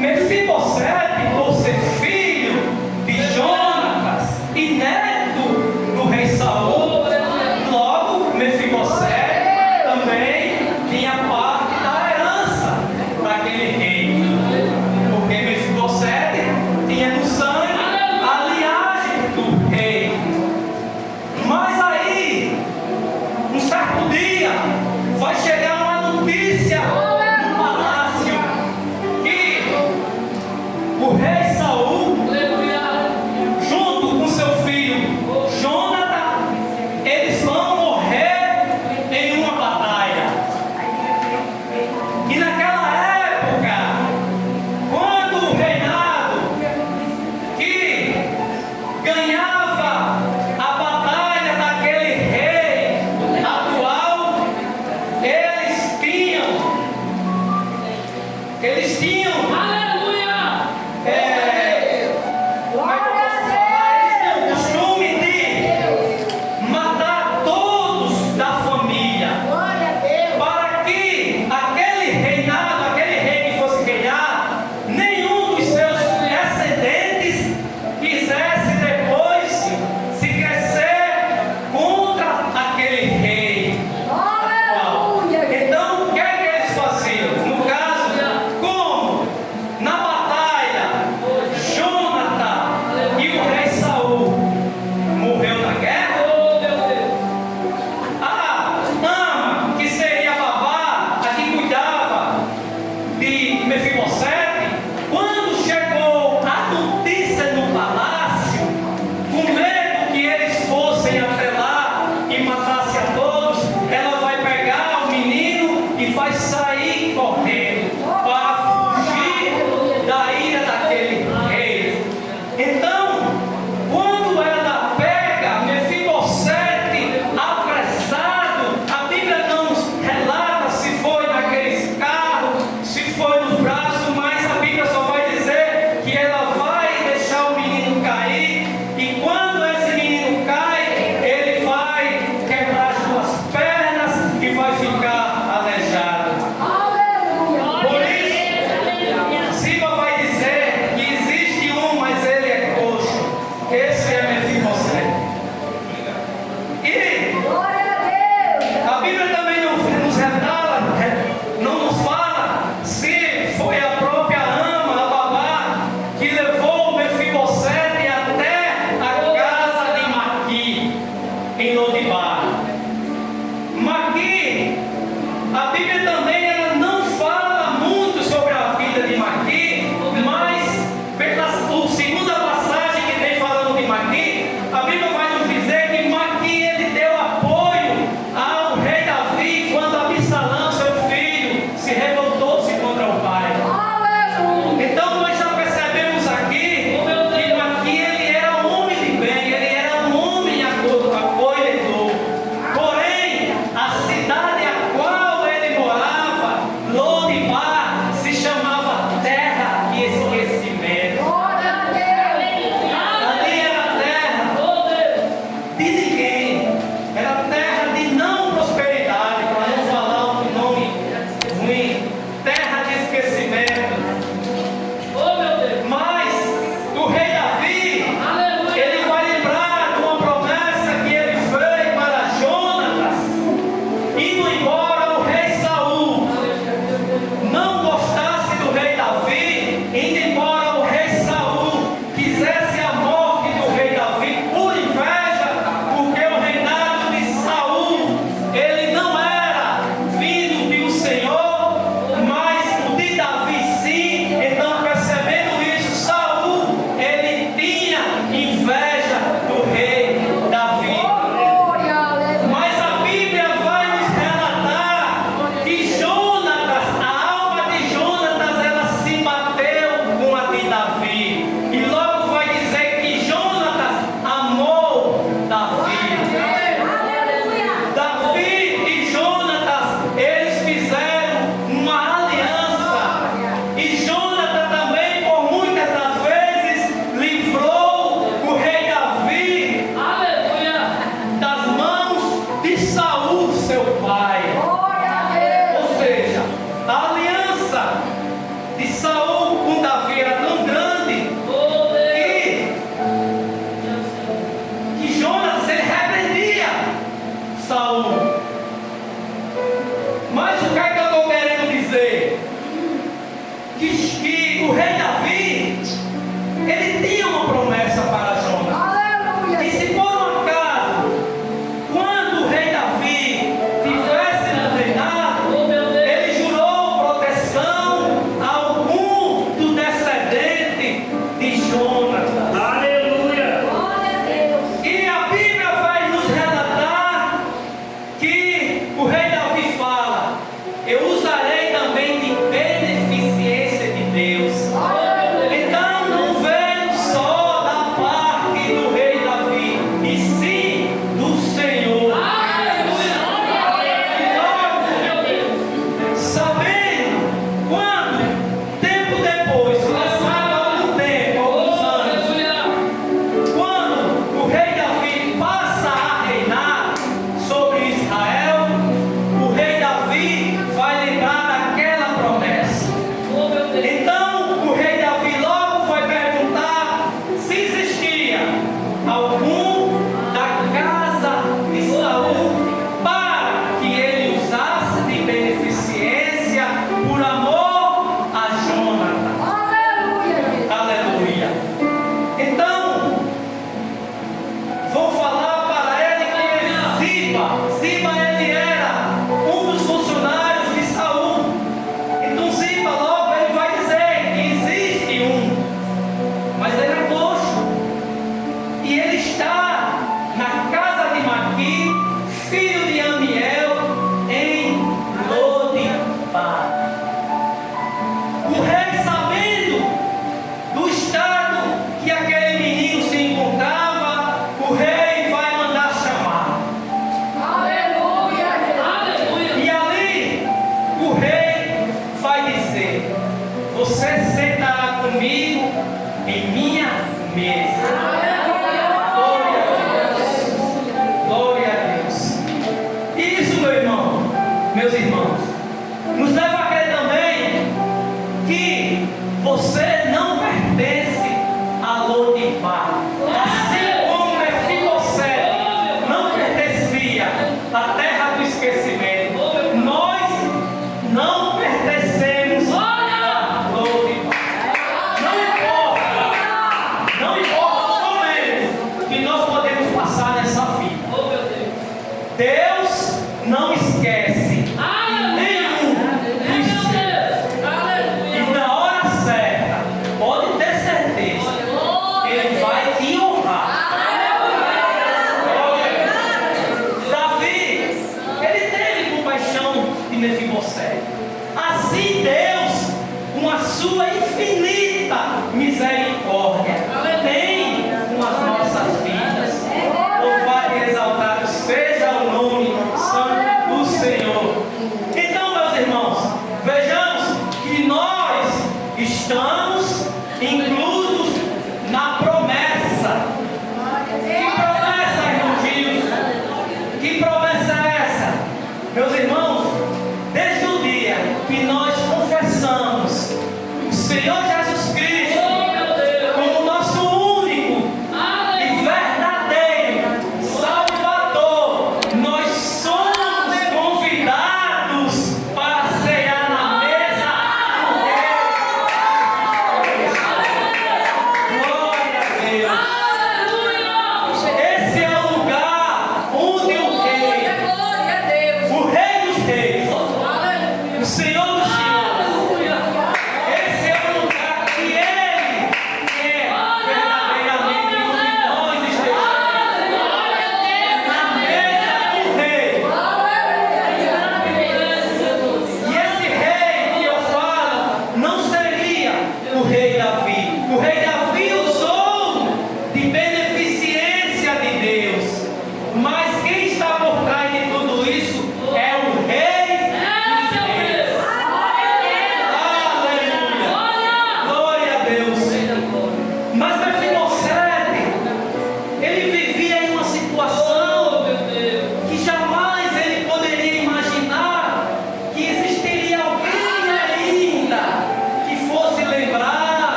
Mefibosete, por ser filho de Jonatas e neto do rei Saul, logo Mefibosete também tinha parte da herança daquele rei, porque Mefibosete tinha no sangue a linhagem do rei. Mas aí, um certo dia, vai chegar uma notícia no palácio que o rei Saul, junto com seu filho Jonathan, eles vão morrer em uma batalha. E naquela época, quando o reinado que ganhava a batalha daquele rei atual, eles tinham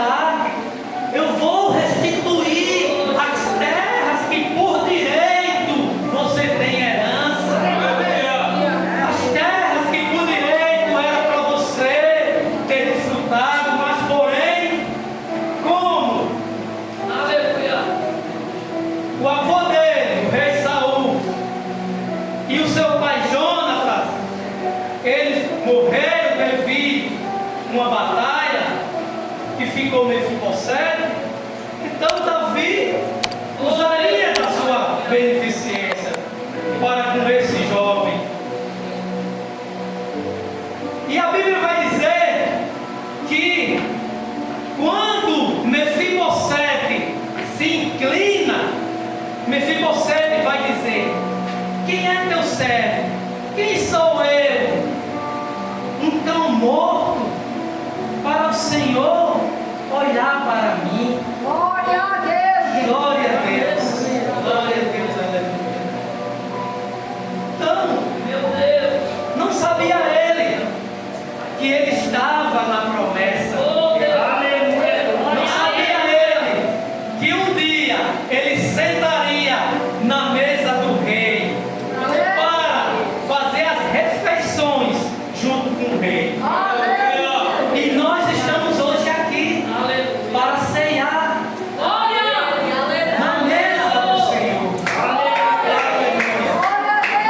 dar, eu vou restituir as terras que por direito você tem herança. As terras que por direito era para você ter desfrutado, mas porém, como? Aleluia. O avô dele, o rei Saul, e o seu pai Jonatas, eles morreram devido a uma batalha que ficou Mefibosete. Então Davi usaria da sua beneficência para com esse jovem. E a Bíblia vai dizer que quando Mefibosete se inclina, Mefibosete vai dizer: quem é teu servo? Quem sou eu? Um cão morto para o Senhor olhar para mim. Glória a Deus. Glória a Deus. Glória a Deus. Aleluia. Então, Meu Deus. não sabia ele que ele estava na promessa. Oh, Deus. Não sabia ele que um dia ele sentaria na mesa do rei para fazer as refeições junto com o rei. E nós estamos hoje aqui Aleluia. para ceiar Glória. na mesa do Senhor.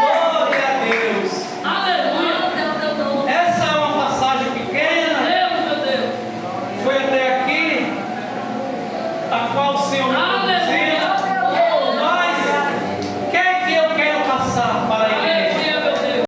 Glória a Deus. Aleluia. Essa é uma passagem pequena, Deus, meu Deus. foi até